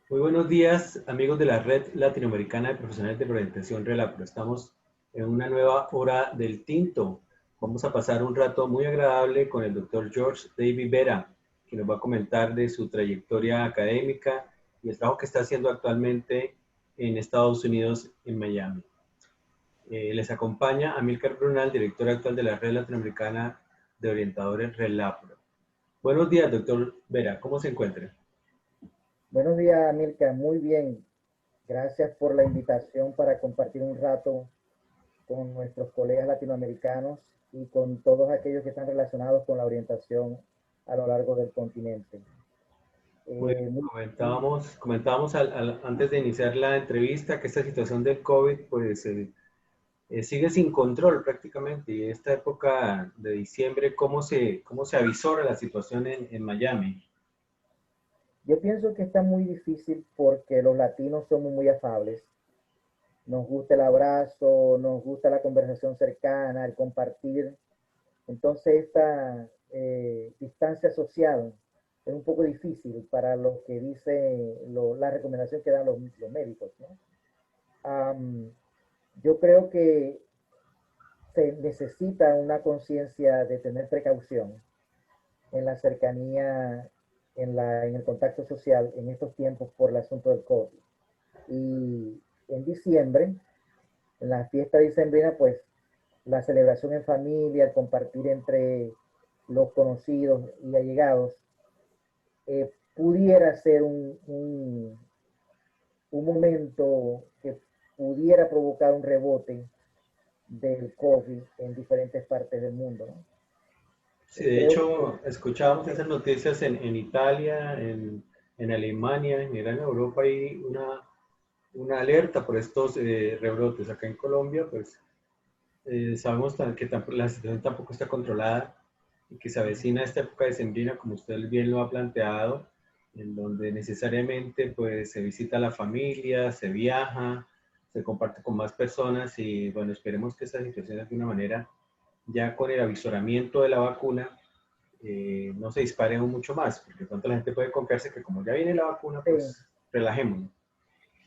Muy buenos días, amigos de la Red Latinoamericana de Profesionales de Orientación RELAPRO. Estamos en una nueva hora del tinto. Vamos a pasar un rato muy agradable con el doctor George David Vera, que nos va a comentar de su trayectoria académica y el trabajo que está haciendo actualmente en Estados Unidos, en Miami. Les acompaña Amílcar Brunal, director actual de la Red Latinoamericana de Orientadores RELAPRO. Buenos días, doctor Vera. ¿Cómo se encuentra? Buenos días, Milka. Muy bien. Gracias por la invitación para compartir un rato con nuestros colegas latinoamericanos y con todos aquellos que están relacionados con la orientación a lo largo del continente. Pues Eh, muy- comentábamos antes de iniciar la entrevista que esta situación del COVID pues sigue sin control prácticamente y esta época de diciembre, cómo se avisora la situación en Miami? yo pienso que está muy difícil porque los latinos somos muy afables. Nos gusta el abrazo, nos gusta la conversación cercana, el compartir. Entonces esta distancia social es un poco difícil para lo que dice la recomendación que dan los médicos, ¿no? Um, yo creo que se necesita una conciencia de tener precaución en la cercanía, en el contacto social en estos tiempos por el asunto del COVID. Y en diciembre, en la fiesta dicembrina, pues la celebración en familia, el compartir entre los conocidos y allegados, pudiera ser un momento que pudiera provocar un rebote del COVID en diferentes partes del mundo, ¿no? Sí, de Creo hecho, escuchábamos esas noticias en Italia, en Alemania, en Irán, en Europa, hay una alerta por estos rebrotes. Acá en Colombia, pues sabemos que la situación tampoco está controlada y que se avecina esta época decembrina, como usted bien lo ha planteado, en donde necesariamente pues se visita a la familia, se viaja, se comparte con más personas y bueno, esperemos que esta situación de alguna manera, ya con el avisoramiento de la vacuna, no se dispare aún mucho más, porque de pronto la gente puede confiarse que como ya viene la vacuna, que, pues relajémonos.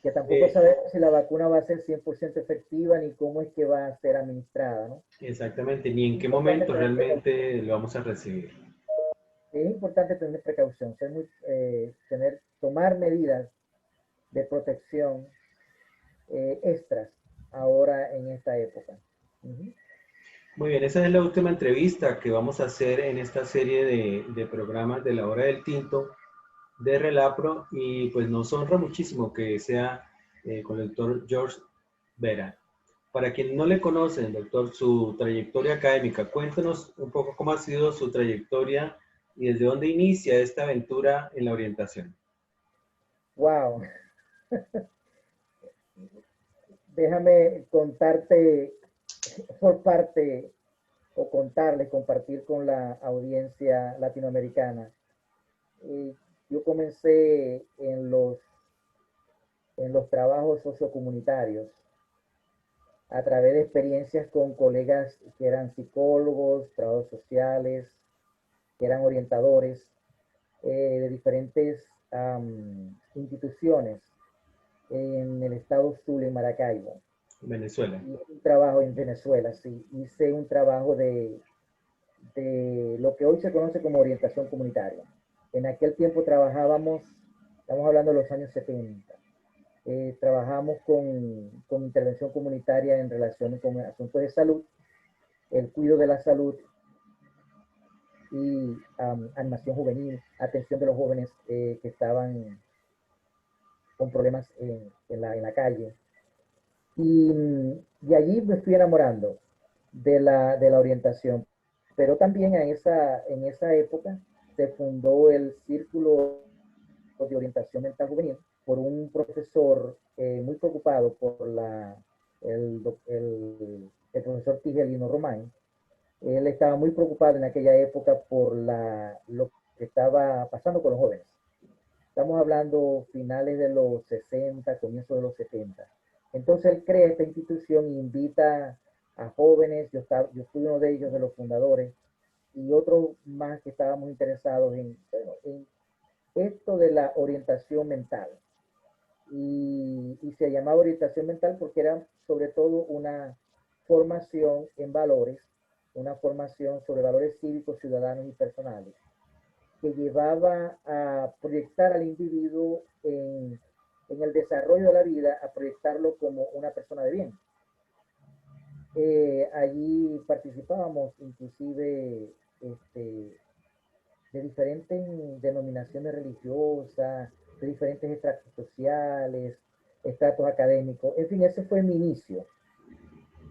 que tampoco Eh, sabemos si la vacuna va a ser 100% efectiva ni cómo es que va a ser administrada, ¿no? Exactamente, ni en Es qué importante momento tener precaución. realmente lo vamos a recibir. Es importante tener precaución, tomar medidas de protección extras ahora en esta época. Ujú. Muy bien, esa es la última entrevista que vamos a hacer en esta serie de programas de la hora del tinto de Relapro y pues nos honra muchísimo que sea con el doctor George Vera. Para quien no le conocen, doctor, su trayectoria académica, cuéntenos un poco cómo ha sido su trayectoria y desde dónde inicia esta aventura en la orientación. Wow, déjame contarte por parte o contarles, compartir con la audiencia latinoamericana. Eh, yo comencé en los trabajos sociocomunitarios a través de experiencias con colegas que eran psicólogos, trabajadores sociales, que eran orientadores de diferentes instituciones en el estado Zulia, en Maracaibo. Venezuela. Y un trabajo en Venezuela, sí. Hice un trabajo de lo que hoy se conoce como orientación comunitaria. En aquel tiempo trabajábamos, estamos hablando de los años 70, trabajamos con intervención comunitaria en relación con asuntos de salud, el cuidado de la salud y animación juvenil, atención de los jóvenes que estaban con problemas en la calle. Y allí me fui enamorando de la orientación. Pero también en esa época se fundó el Círculo de Orientación Mental Juvenil por un profesor muy preocupado por el profesor Tigelino Román. Él estaba muy preocupado en aquella época por lo que estaba pasando con los jóvenes. Estamos hablando finales de los 60, comienzos de los 70. Entonces él crea esta institución e invita a jóvenes, yo fui uno de ellos, de los fundadores, y otros más que estábamos interesados en, bueno, en esto de la orientación mental. y se llamaba orientación mental porque era sobre todo una formación en valores, una formación sobre valores cívicos, ciudadanos y personales, que llevaba a proyectar al individuo en el desarrollo de la vida, a proyectarlo como una persona de bien. Allí participábamos inclusive de diferentes denominaciones religiosas, de diferentes estratos sociales, estratos académicos. En fin, ese fue mi inicio.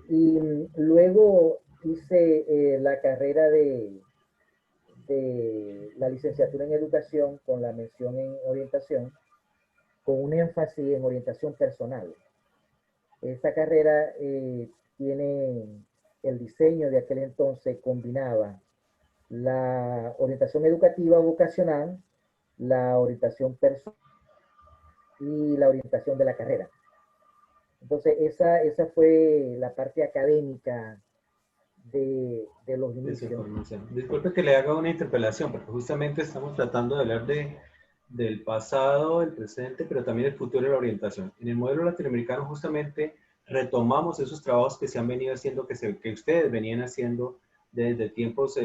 Y luego hice la carrera de la licenciatura en educación con la mención en orientación, con un énfasis en orientación personal. Esta carrera tiene el diseño de aquel entonces, combinaba la orientación educativa vocacional, la orientación personal y la orientación de la carrera. Entonces, esa fue la parte académica de los inicios. Disculpe que le haga una interpelación, porque justamente estamos tratando de hablar del pasado, el presente, pero también el futuro de la orientación. En el modelo latinoamericano justamente retomamos esos trabajos que se han venido haciendo, que ustedes venían haciendo desde tiempos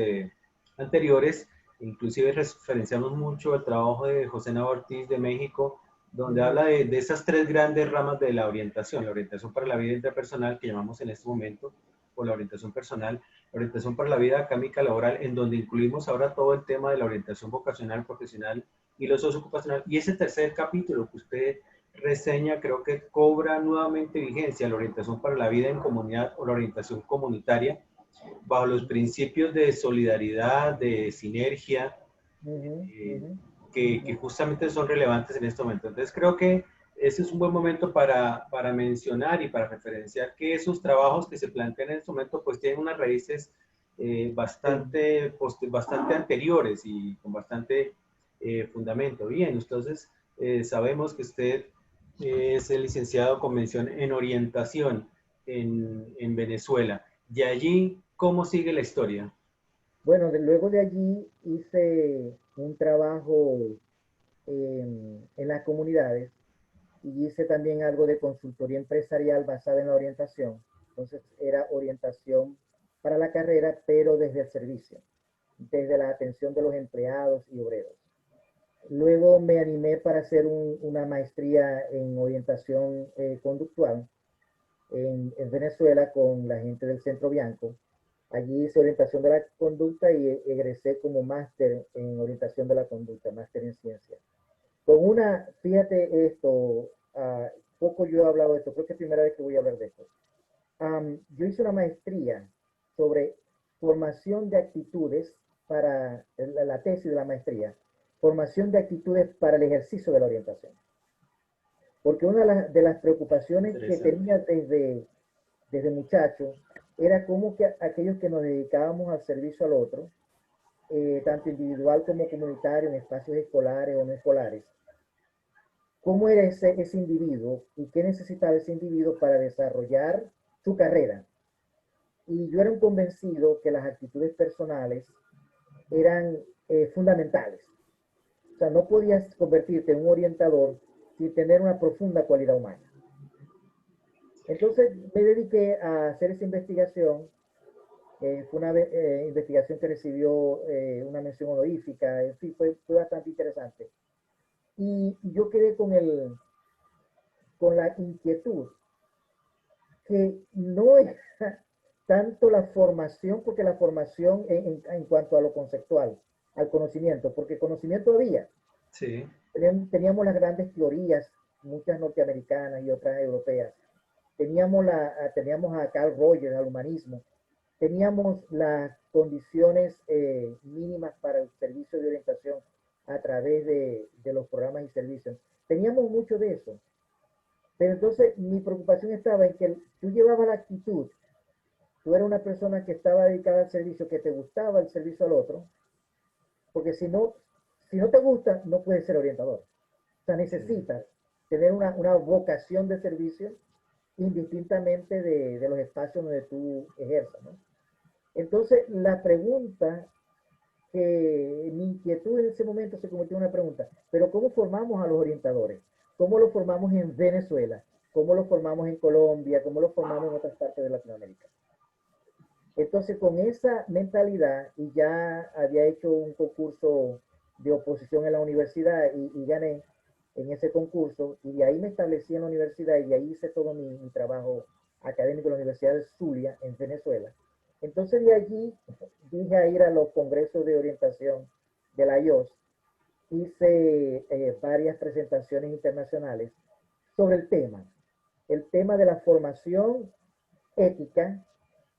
anteriores. Inclusive referenciamos mucho el trabajo de José Navarro Ortiz de México, donde habla de esas tres grandes ramas de la orientación para la vida interpersonal, que llamamos en este momento, o la orientación personal, la orientación para la vida académica laboral, en donde incluimos ahora todo el tema de la orientación vocacional, profesional y lo socioocupacional. Y ese tercer capítulo que usted reseña, creo que cobra nuevamente vigencia, la orientación para la vida en comunidad o la orientación comunitaria, bajo los principios de solidaridad, de sinergia, que justamente son relevantes en este momento. Entonces creo que ese es un buen momento para mencionar y para referenciar que esos trabajos que se plantean en este momento pues tienen unas raíces bastante anteriores y con bastante fundamento. Bien, entonces sabemos que usted es el licenciado con mención en orientación en Venezuela. De allí, ¿cómo sigue la historia? Bueno, luego de allí hice un trabajo en las comunidades y hice también algo de consultoría empresarial basada en la orientación. Entonces era orientación para la carrera, pero desde el servicio, desde la atención de los empleados y obreros. Luego me animé para hacer una maestría en orientación conductual en Venezuela con la gente del Centro Bianco. Allí hice orientación de la conducta y egresé como máster en orientación de la conducta, máster en ciencia. Fíjate esto, poco yo he hablado de esto, creo que es la primera vez que voy a hablar de esto. Yo hice una maestría sobre formación de actitudes para la tesis de la maestría, formación de actitudes para el ejercicio de la orientación. Porque una de las preocupaciones que tenía desde muchacho era cómo que aquellos que nos dedicábamos al servicio al otro, tanto individual como comunitario, en espacios escolares o no escolares, cómo era ese individuo y qué necesitaba ese individuo para desarrollar su carrera. Y yo era un convencido que las actitudes personales eran fundamentales. O sea, no podías convertirte en un orientador sin tener una profunda cualidad humana. Entonces me dediqué a hacer esa investigación. Fue una investigación que recibió una mención honorífica. En fin, fue bastante interesante. Y yo quedé con la inquietud que no es tanto la formación, porque la formación en cuanto a lo conceptual, al conocimiento, porque conocimiento había. Sí. Teníamos las grandes teorías, muchas norteamericanas y otras europeas. Teníamos a Carl Rogers, al humanismo. Teníamos las condiciones mínimas para el servicio de orientación a través de los programas y servicios. Teníamos mucho de eso. Pero entonces mi preocupación estaba en que tú llevabas la actitud, tú eras una persona que estaba dedicada al servicio, que te gustaba el servicio al otro, porque si no te gusta, no puedes ser orientador. O sea, necesitas tener una vocación de servicio indistintamente de los espacios donde tú ejerzas, ¿no? Entonces, la pregunta que mi inquietud en ese momento se convirtió en una pregunta, pero ¿cómo formamos a los orientadores? cómo lo formamos en Venezuela, cómo lo formamos en Colombia, cómo lo formamos en otras partes de Latinoamérica. Entonces, con esa mentalidad, y ya había hecho un concurso de oposición en la universidad y gané en ese concurso, y de ahí me establecí en la universidad y de ahí hice todo mi trabajo académico en la Universidad de Zulia, en Venezuela. Entonces, de allí dije a ir a los congresos de orientación de la IOS, hice varias presentaciones internacionales sobre el tema de la formación ética,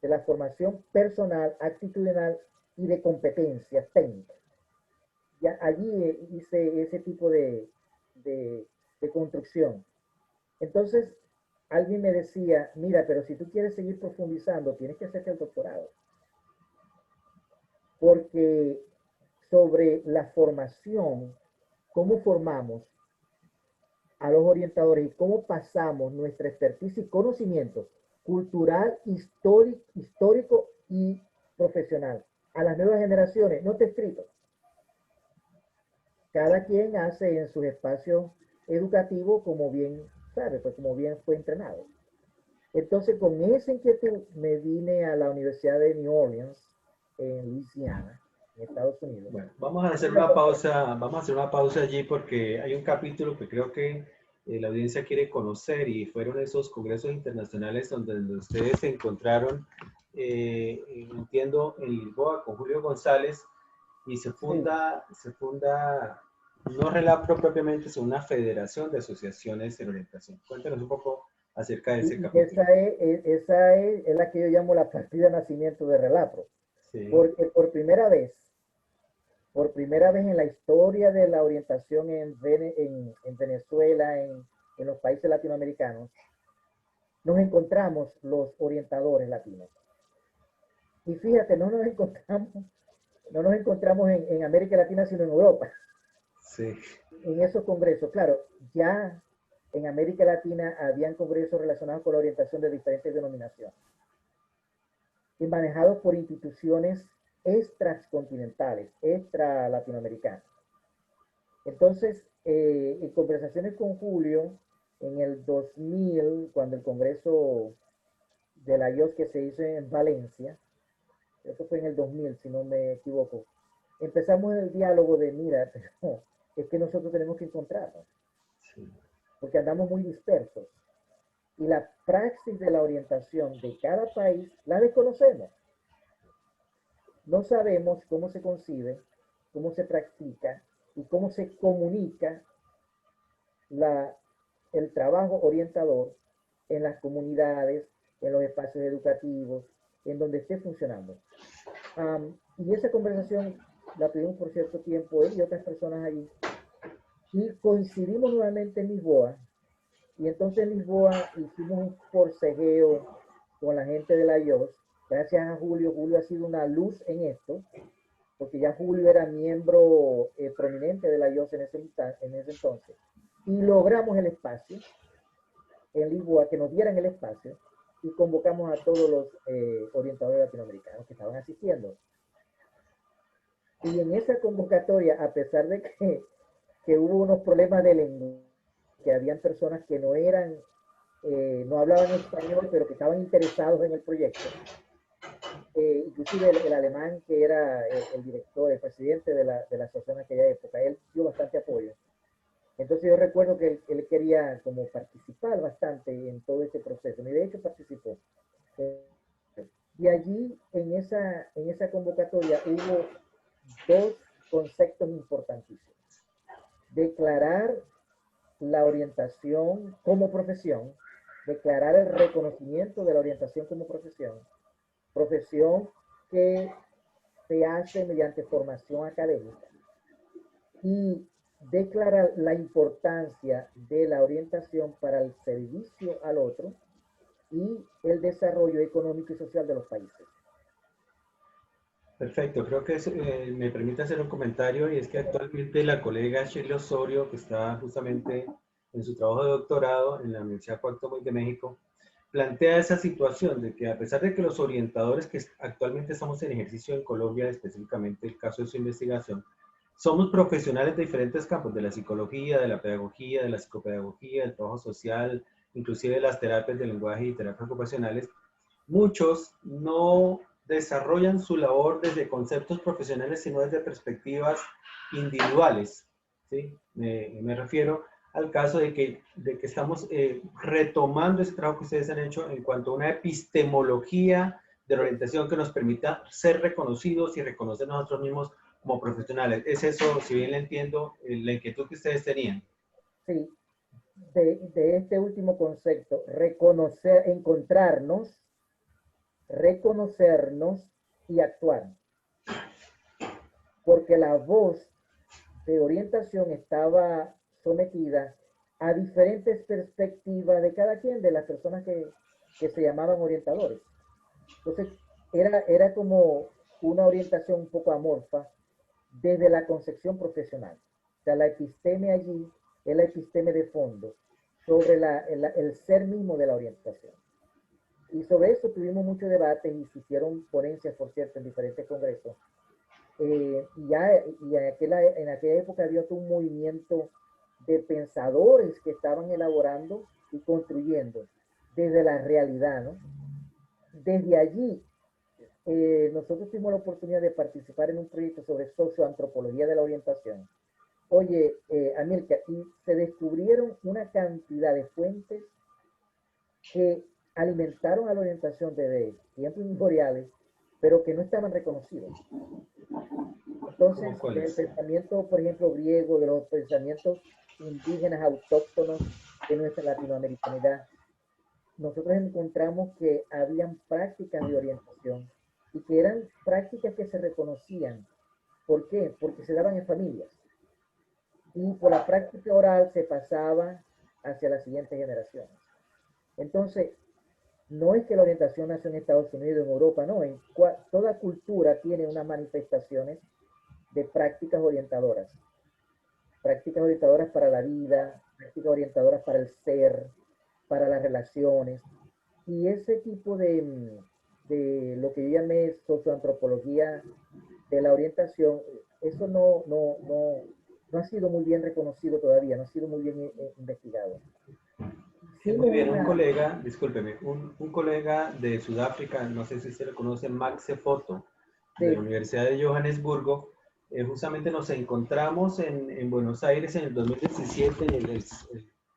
de la formación personal, actitudinal y de competencias técnicas. Ya allí hice ese tipo de construcción. Entonces, alguien me decía, mira, pero si tú quieres seguir profundizando, tienes que hacerte el doctorado. Porque sobre la formación, cómo formamos a los orientadores y cómo pasamos nuestra expertise y conocimiento cultural, histórico y profesional a las nuevas generaciones, no está escrito. Cada quien hace en sus espacios educativos como bien sabe, pues como bien fue entrenado. Entonces, con esa inquietud me vine a la Universidad de New Orleans, en Luisiana, en Estados Unidos. Bueno, vamos a hacer una pausa allí porque hay un capítulo que creo que la audiencia quiere conocer y fueron esos congresos internacionales donde ustedes se encontraron, entiendo, en Lisboa con Julio González y se funda no Relapro propiamente, sino una federación de asociaciones en orientación. Cuéntanos un poco acerca de ese capítulo. Esa es la que yo llamo la partida de nacimiento de Relapro. Sí. Porque por primera vez en la historia de la orientación en Venezuela, en los países latinoamericanos, nos encontramos los orientadores latinos. Y fíjate, no nos encontramos en América Latina, sino en Europa. Sí. En esos congresos, claro, ya en América Latina habían congresos relacionados con la orientación de diferentes denominaciones y manejados por instituciones extracontinentales, extra latinoamericanas. Entonces, en conversaciones con Julio, en el 2000, cuando el congreso de la IOS que se hizo en Valencia, eso fue en el 2000, si no me equivoco, empezamos el diálogo de, mira, pero es que nosotros tenemos que encontrarnos, sí, porque andamos muy dispersos. Y la praxis de la orientación de cada país la desconocemos. No sabemos cómo se concibe, cómo se practica y cómo se comunica el trabajo orientador en las comunidades, en los espacios educativos, en donde esté funcionando. Y esa conversación la tuvimos por cierto tiempo él y otras personas allí. Y coincidimos nuevamente en Lisboa. Y entonces en Lisboa hicimos un forcejeo con la gente de la IOS. Gracias a Julio. Julio ha sido una luz en esto, porque ya Julio era miembro prominente de la IOS en ese entonces. Y logramos el espacio en Lisboa, que nos dieran el espacio, y convocamos a todos los orientadores latinoamericanos que estaban asistiendo. Y en esa convocatoria, a pesar de que hubo unos problemas de lenguaje, que habían personas que no hablaban español, pero que estaban interesados en el proyecto, inclusive el alemán, que era el director, el presidente de la asociación en aquella época, él dio bastante apoyo. Entonces yo recuerdo que él quería como participar bastante en todo este proceso, y de hecho participó. Y allí, en esa convocatoria, hubo dos conceptos importantísimos. Declarar la orientación como profesión, declarar el reconocimiento de la orientación como profesión que se hace mediante formación académica, y declarar la importancia de la orientación para el servicio al otro y el desarrollo económico y social de los países. Perfecto, creo que me permite hacer un comentario, y es que actualmente la colega Shirley Osorio, que está justamente en su trabajo de doctorado en la Universidad Cuauhtémoc de México, plantea esa situación de que a pesar de que los orientadores que actualmente estamos en ejercicio en Colombia, específicamente el caso de su investigación, somos profesionales de diferentes campos, de la psicología, de la pedagogía, de la psicopedagogía, del trabajo social, inclusive de las terapias de lenguaje y terapias ocupacionales. Muchos no desarrollan su labor desde conceptos profesionales, sino desde perspectivas individuales. ¿Sí? Me refiero al caso de que estamos retomando ese trabajo que ustedes han hecho en cuanto a una epistemología de la orientación que nos permita ser reconocidos y reconocer nosotros mismos como profesionales. Es eso, si bien le entiendo, la inquietud que ustedes tenían. Sí, de este último concepto, reconocer, encontrarnos, reconocernos y actuar. Porque la voz de orientación estaba sometida a diferentes perspectivas de cada quien, de las personas que se llamaban orientadores. Entonces, era como una orientación un poco amorfa desde la concepción profesional. O sea, la episteme allí es la episteme de fondo sobre el ser mismo de la orientación. Y sobre eso tuvimos mucho debate y se hicieron ponencias, por cierto, en diferentes congresos. En aquella época había todo un movimiento de pensadores que estaban elaborando y construyendo desde la realidad, ¿no? Desde allí, nosotros tuvimos la oportunidad de participar en un proyecto sobre socioantropología de la orientación. Oye, Amilcar, y se descubrieron una cantidad de fuentes que alimentaron a la orientación desde tiempos inmemoriales, pero que no estaban reconocidos. Entonces, del pensamiento, por ejemplo, griego, de los pensamientos indígenas autóctonos de nuestra latinoamericanidad, nosotros encontramos que habían prácticas de orientación y que eran prácticas que se reconocían. ¿Por qué? Porque se daban en familias. Y por la práctica oral se pasaba hacia las siguientes generaciones. Entonces, no es que la orientación nació en Estados Unidos, en Europa, no. Toda cultura tiene unas manifestaciones de prácticas orientadoras. Prácticas orientadoras para la vida, prácticas orientadoras para el ser, para las relaciones. Y ese tipo de lo que yo llamé socioantropología de la orientación, eso no ha sido muy bien reconocido todavía, no ha sido muy bien investigado. Sí, muy bien, un colega, discúlpeme, un colega de Sudáfrica, no sé si se le conoce, Max Sefoto, de la Universidad de Johannesburgo, justamente nos encontramos en Buenos Aires en el 2017,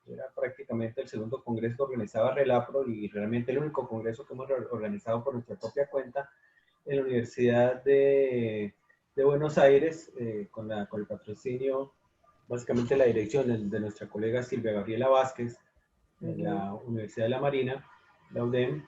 era prácticamente el segundo congreso que organizaba Relapro y realmente el único congreso que hemos organizado por nuestra propia cuenta en la Universidad de Buenos Aires, con el patrocinio, básicamente la dirección de nuestra colega Silvia Gabriela Vázquez, en la Universidad de la Marina, la UDEM,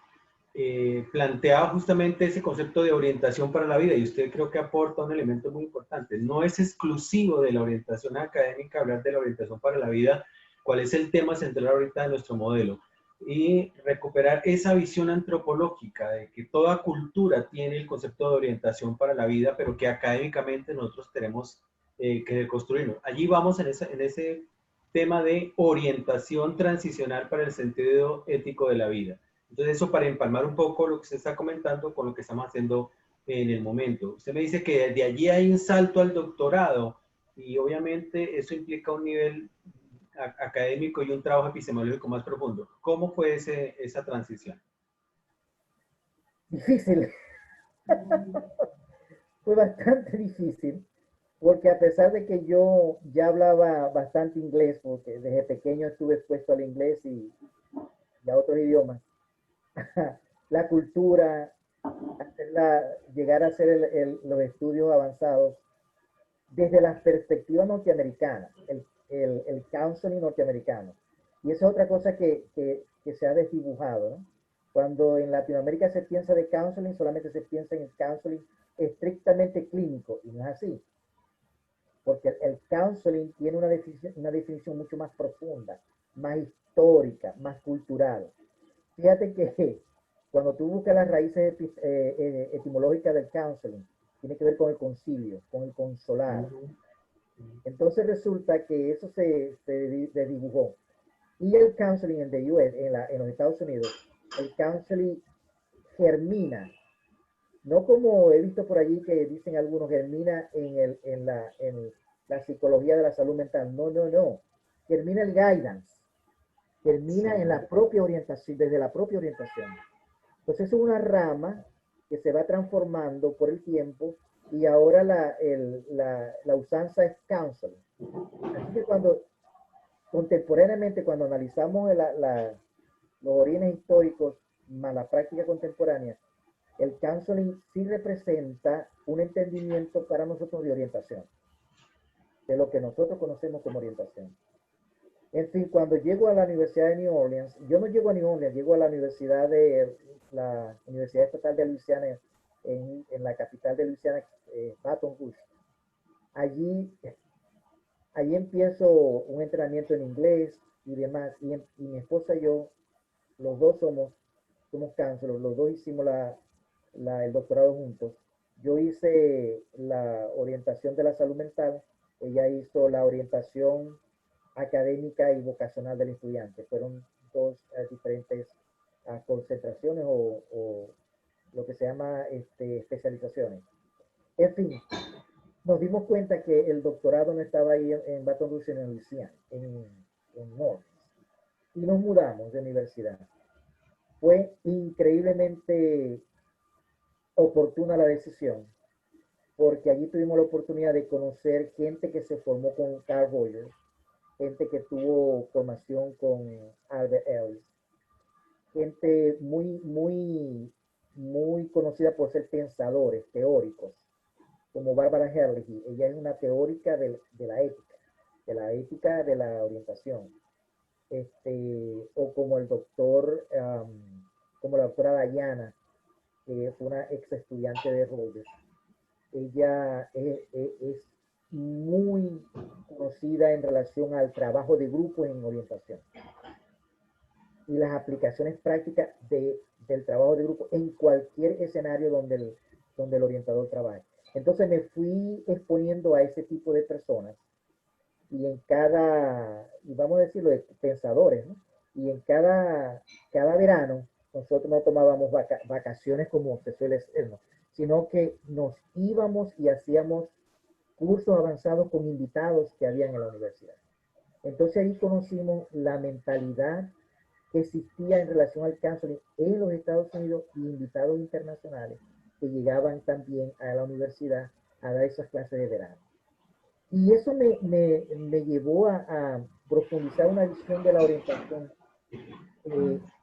planteaba justamente ese concepto de orientación para la vida y usted creo que aporta un elemento muy importante. No es exclusivo de la orientación académica hablar de la orientación para la vida, cuál es el tema central ahorita de nuestro modelo, y recuperar esa visión antropológica de que toda cultura tiene el concepto de orientación para la vida, pero que académicamente nosotros tenemos que construirlo. Allí vamos en ese tema de orientación transicional para el sentido ético de la vida. Entonces, eso para empalmar un poco lo que usted está comentando con lo que estamos haciendo en el momento. Usted me dice que de allí hay un salto al doctorado y obviamente eso implica un nivel académico y un trabajo epistemológico más profundo. ¿Cómo fue esa transición? Difícil. Fue bastante difícil porque a pesar de que yo ya hablaba bastante inglés, porque desde pequeño estuve expuesto al inglés y a otros idiomas, la cultura, llegar a hacer los estudios avanzados desde la perspectiva norteamericana, el counseling norteamericano. Y esa es otra cosa que se ha desdibujado, ¿no? Cuando en Latinoamérica se piensa de counseling, solamente se piensa en el counseling estrictamente clínico, y no es así. Porque el counseling tiene una definición mucho más profunda, más histórica, más cultural. Fíjate que cuando tú buscas las raíces etimológicas del counseling, tiene que ver con el concilio, con el consolar. Entonces resulta que eso se desdibujó. Y el counseling en, the US, en los Estados Unidos, el counseling germina, no como he visto por allí que dicen algunos, germina en la psicología de la salud mental. No, no, no. Termina el guidance. Termina en la propia orientación, desde la propia orientación. Entonces es una rama que se va transformando por el tiempo y ahora la usanza es counseling. Así que contemporáneamente, cuando analizamos los orígenes históricos más la práctica contemporánea, el counseling sí representa un entendimiento para nosotros de orientación, de lo que nosotros conocemos como orientación. En fin, cuando llego a la Universidad de New Orleans, yo no llego a New Orleans, llego a la Universidad Estatal de Luisiana, en la capital de Luisiana, Baton Rouge. Allí empiezo un entrenamiento en inglés y demás, y mi esposa y yo, los dos somos counselors, los dos hicimos el doctorado juntos. Yo hice la orientación de la salud mental, ella hizo la orientación académica y vocacional del estudiante. Fueron dos diferentes concentraciones o lo que se llama especializaciones. En fin, nos dimos cuenta que el doctorado no estaba ahí en Baton Rouge, en Luisiana, en North, y nos mudamos de universidad. Fue increíblemente oportuna la decisión, porque allí tuvimos la oportunidad de conocer gente que se formó con Carl Rogers, gente que tuvo formación con Albert Ellis, gente muy conocida por ser pensadores, teóricos, como Barbara Herlihy. Ella es una teórica de la ética de la orientación. O como el doctor, como la doctora Diana, que fue una ex estudiante de Rogers. Ella es muy conocida en relación al trabajo de grupo en orientación y las aplicaciones prácticas del trabajo de grupo en cualquier escenario donde el orientador trabaje. Entonces me fui exponiendo a ese tipo de personas y y vamos a decirlo, de pensadores, ¿no? Y en cada verano nosotros no tomábamos vacaciones como se suele hacer, ¿no? Sino que nos íbamos y hacíamos cursos avanzados con invitados que habían en la universidad. Entonces ahí conocimos la mentalidad que existía en relación al counseling en los Estados Unidos y invitados internacionales que llegaban también a la universidad a dar esas clases de verano. Y eso me llevó a profundizar una visión de la orientación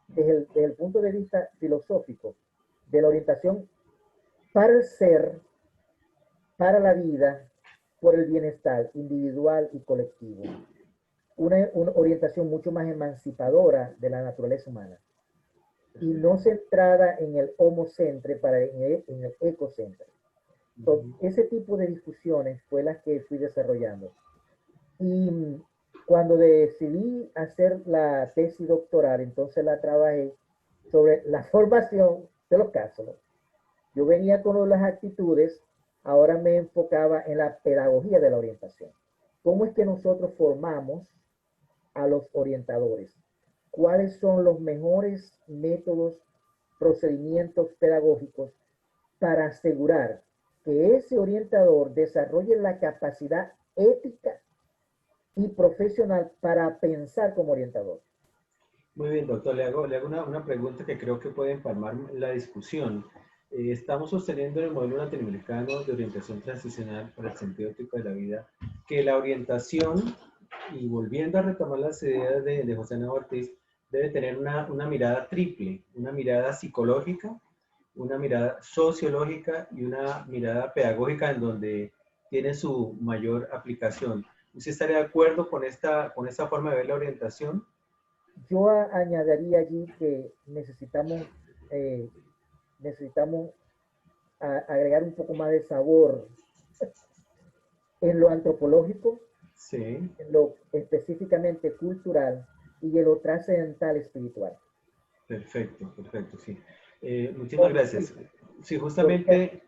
desde el punto de vista filosófico, de la orientación para el ser, para la vida, por el bienestar individual y colectivo. Una orientación mucho más emancipadora de la naturaleza humana y no centrada en el homocentre, en el ecocentre. Entonces, ese tipo de discusiones fue las que fui desarrollando. Y cuando decidí hacer la tesis doctoral, entonces la trabajé sobre la formación de los casos. Yo venía con las actitudes, ahora me enfocaba en la pedagogía de la orientación. ¿Cómo es que nosotros formamos a los orientadores? ¿Cuáles son los mejores métodos, procedimientos pedagógicos para asegurar que ese orientador desarrolle la capacidad ética y profesional para pensar como orientador? Muy bien, doctor. Le hago una pregunta que creo que puede empalmar la discusión. Estamos sosteniendo en el modelo latinoamericano de orientación transicional para el sentido ético de la vida que la orientación, y volviendo a retomar las ideas de José Ana Ortiz, debe tener una mirada triple, una mirada psicológica, una mirada sociológica y una mirada pedagógica en donde tiene su mayor aplicación. ¿Usted estaría de acuerdo con esta forma de ver la orientación? Yo añadiría allí que necesitamos agregar un poco más de sabor en lo antropológico, Sí. en lo específicamente cultural y en lo trascendental espiritual. Perfecto, sí. Muchísimas gracias. Sí, justamente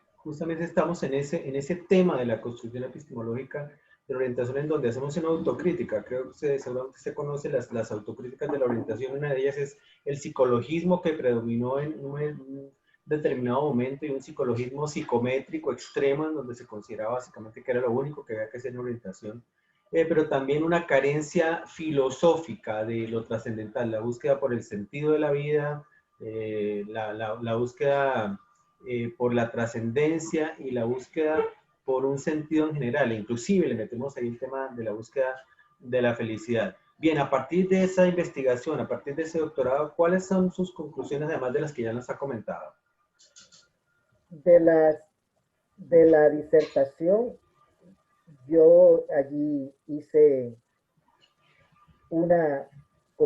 estamos en ese tema de la construcción epistemológica de la orientación en donde hacemos una autocrítica. Creo que seguramente usted conoce las autocríticas de la orientación. Una de ellas es el psicologismo que predominó en determinado momento y un psicologismo psicométrico extremo en donde se consideraba básicamente que era lo único que había que hacer en orientación, pero también una carencia filosófica de lo trascendental, la búsqueda por el sentido de la vida, la búsqueda por la trascendencia y la búsqueda por un sentido en general. Inclusive le metemos ahí el tema de la búsqueda de la felicidad. Bien, a partir de esa investigación, a partir de ese doctorado, ¿cuáles son sus conclusiones, además de las que ya nos ha comentado? De la disertación, yo allí hice como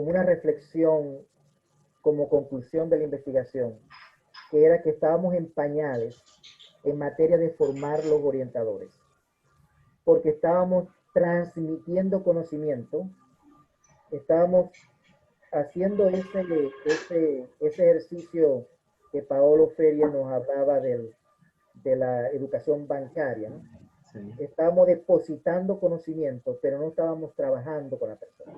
una reflexión como conclusión de la investigación, que era que estábamos en pañales en materia de formar los orientadores, porque estábamos transmitiendo conocimiento, estábamos haciendo ese ejercicio que Paolo Feria nos hablaba de la educación bancaria, ¿no? Sí. Estábamos depositando conocimiento, pero no estábamos trabajando con la persona.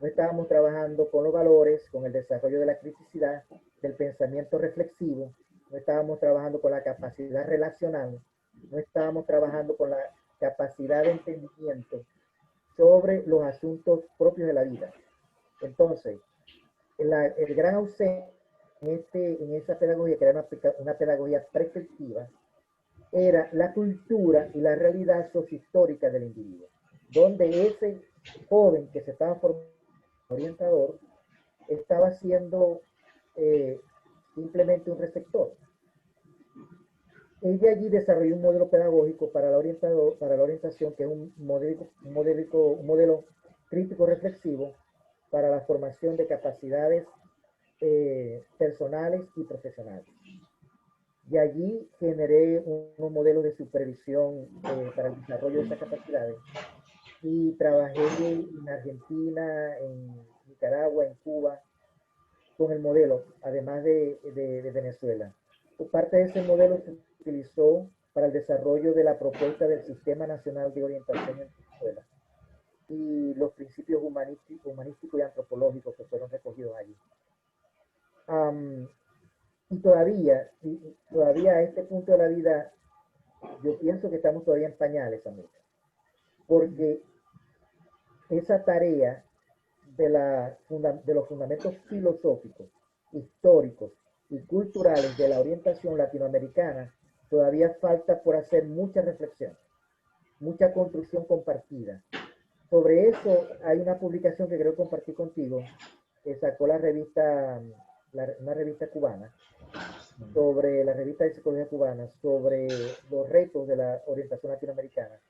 No estábamos trabajando con los valores, con el desarrollo de la criticidad, del pensamiento reflexivo, no estábamos trabajando con la capacidad relacional, no estábamos trabajando con la capacidad de entendimiento sobre los asuntos propios de la vida. Entonces, el gran ausente en esa pedagogía, que era una pedagogía prescriptiva, era la cultura y la realidad sociohistórica del individuo, donde ese joven que se estaba formando orientador estaba siendo simplemente un receptor. Ella allí desarrolló un modelo pedagógico para la orientación, que es un modelo crítico reflexivo para la formación de capacidades personales y profesionales. Y allí generé unos modelos de supervisión para el desarrollo de esas capacidades. Y trabajé en Argentina, en Nicaragua, en Cuba, con el modelo, además de Venezuela. Parte de ese modelo se utilizó para el desarrollo de la propuesta del Sistema Nacional de Orientación en Venezuela y los principios humanísticos y antropológicos que fueron recogidos allí. Y todavía a este punto de la vida, yo pienso que estamos todavía en pañales, amigos, porque esa tarea de los fundamentos filosóficos, históricos y culturales de la orientación latinoamericana todavía falta por hacer mucha reflexión, mucha construcción compartida. Sobre eso hay una publicación que creo compartir contigo, que sacó una revista cubana, sobre la revista de psicología cubana, sobre los retos de la orientación latinoamericana.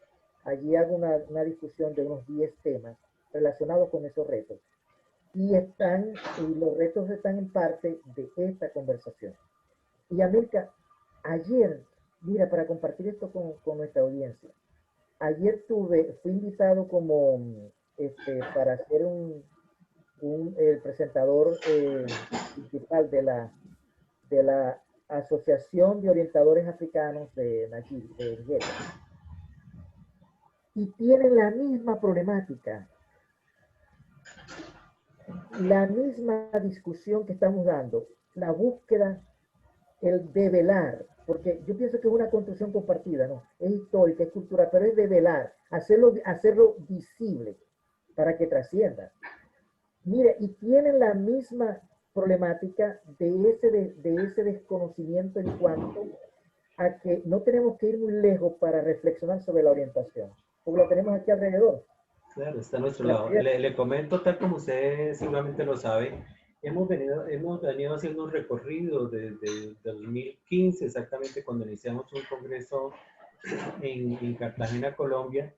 Allí hago una discusión de unos 10 temas relacionados con esos retos. Y los retos están en parte de esta conversación. Y América, ayer, mira, para compartir esto con nuestra audiencia, ayer fui invitado para ser el presentador principal de la Asociación de Orientadores Africanos de Nigeria. Y tienen la misma problemática, la misma discusión que estamos dando, la búsqueda, el develar, porque yo pienso que es una construcción compartida, ¿no? Es histórica, es cultural, pero es develar, hacerlo visible para que trascienda. Mire, y tienen la misma problemática de ese desconocimiento en cuanto a que no tenemos que ir muy lejos para reflexionar sobre la orientación, porque lo tenemos aquí alrededor. Claro, está a nuestro lado. Le comento, tal como usted seguramente lo sabe, hemos venido haciendo un recorrido desde 2015, exactamente cuando iniciamos un congreso en Cartagena, Colombia,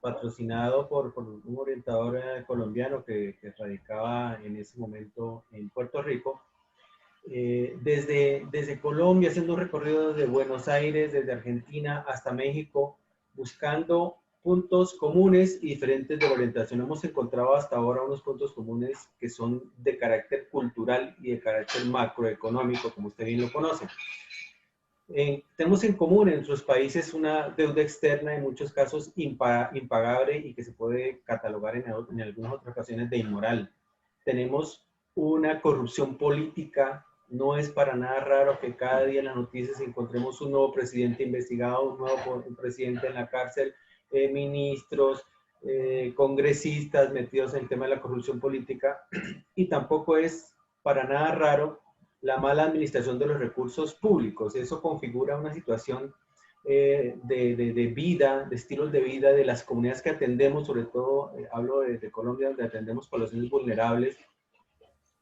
patrocinado por un orientador colombiano que radicaba en ese momento en Puerto Rico. Desde Colombia, haciendo un recorrido desde Buenos Aires, desde Argentina hasta México, buscando puntos comunes y diferentes de orientación. Hemos encontrado hasta ahora unos puntos comunes que son de carácter cultural y de carácter macroeconómico, como usted bien lo conoce. Tenemos en común en nuestros países una deuda externa, en muchos casos impagable y que se puede catalogar en algunas otras ocasiones de inmoral. Tenemos una corrupción política No es para nada raro que cada día en las noticias encontremos un nuevo presidente investigado, un nuevo presidente en la cárcel, ministros, congresistas metidos en el tema de la corrupción política, y tampoco es para nada raro la mala administración de los recursos públicos. Eso configura una situación de vida, de estilos de vida de las comunidades que atendemos, sobre todo hablo de Colombia, donde atendemos poblaciones vulnerables.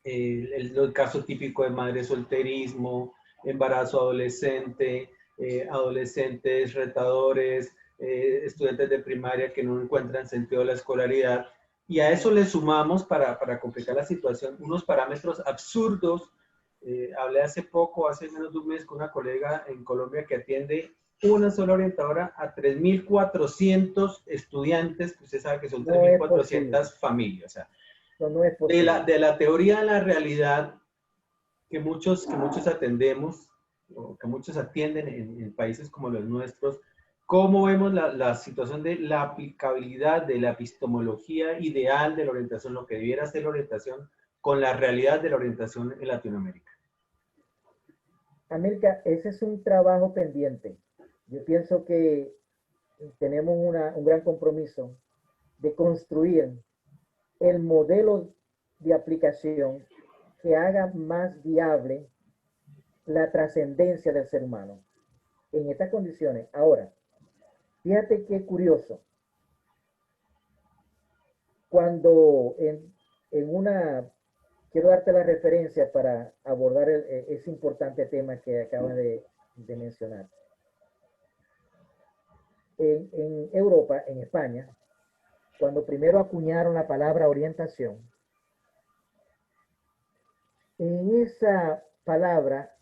El caso típico de madre solterismo, embarazo adolescente, adolescentes retadores, estudiantes de primaria que no encuentran sentido de la escolaridad. Y a eso le sumamos, para complicar la situación, unos parámetros absurdos. Hablé hace poco, hace menos de un mes, con una colega en Colombia que atiende una sola orientadora a 3.400 estudiantes, que usted sabe que son 3.400 familias. O sea, no es posible. De la teoría a la realidad que muchos atendemos, o que muchos atienden en países como los nuestros, ¿cómo vemos la situación de la aplicabilidad de la epistemología ideal de la orientación, lo que debiera ser la orientación, con la realidad de la orientación en Latinoamérica? América, ese es un trabajo pendiente. Yo pienso que tenemos un gran compromiso de construir el modelo de aplicación que haga más viable la trascendencia del ser humano en estas condiciones. Ahora, fíjate qué curioso. Cuando quiero darte la referencia para abordar ese importante tema que acabas de mencionar. En Europa, en España, cuando primero acuñaron la palabra orientación, en esa palabra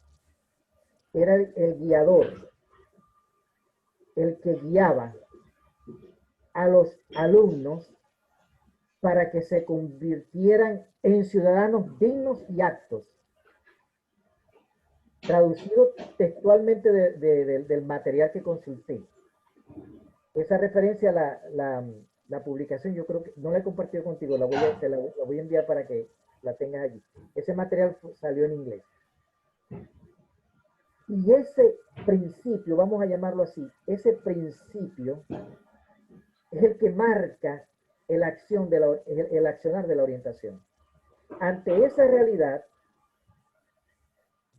era el guiador, el que guiaba a los alumnos para que se convirtieran en ciudadanos dignos y aptos. Traducido textualmente del material que consulté. Esa referencia a la publicación, yo creo que no la he compartido contigo, la voy a enviar para que la tengas allí. Ese material salió en inglés. Y ese principio, vamos a llamarlo así, ese principio es el que marca el accionar de la orientación. Ante esa realidad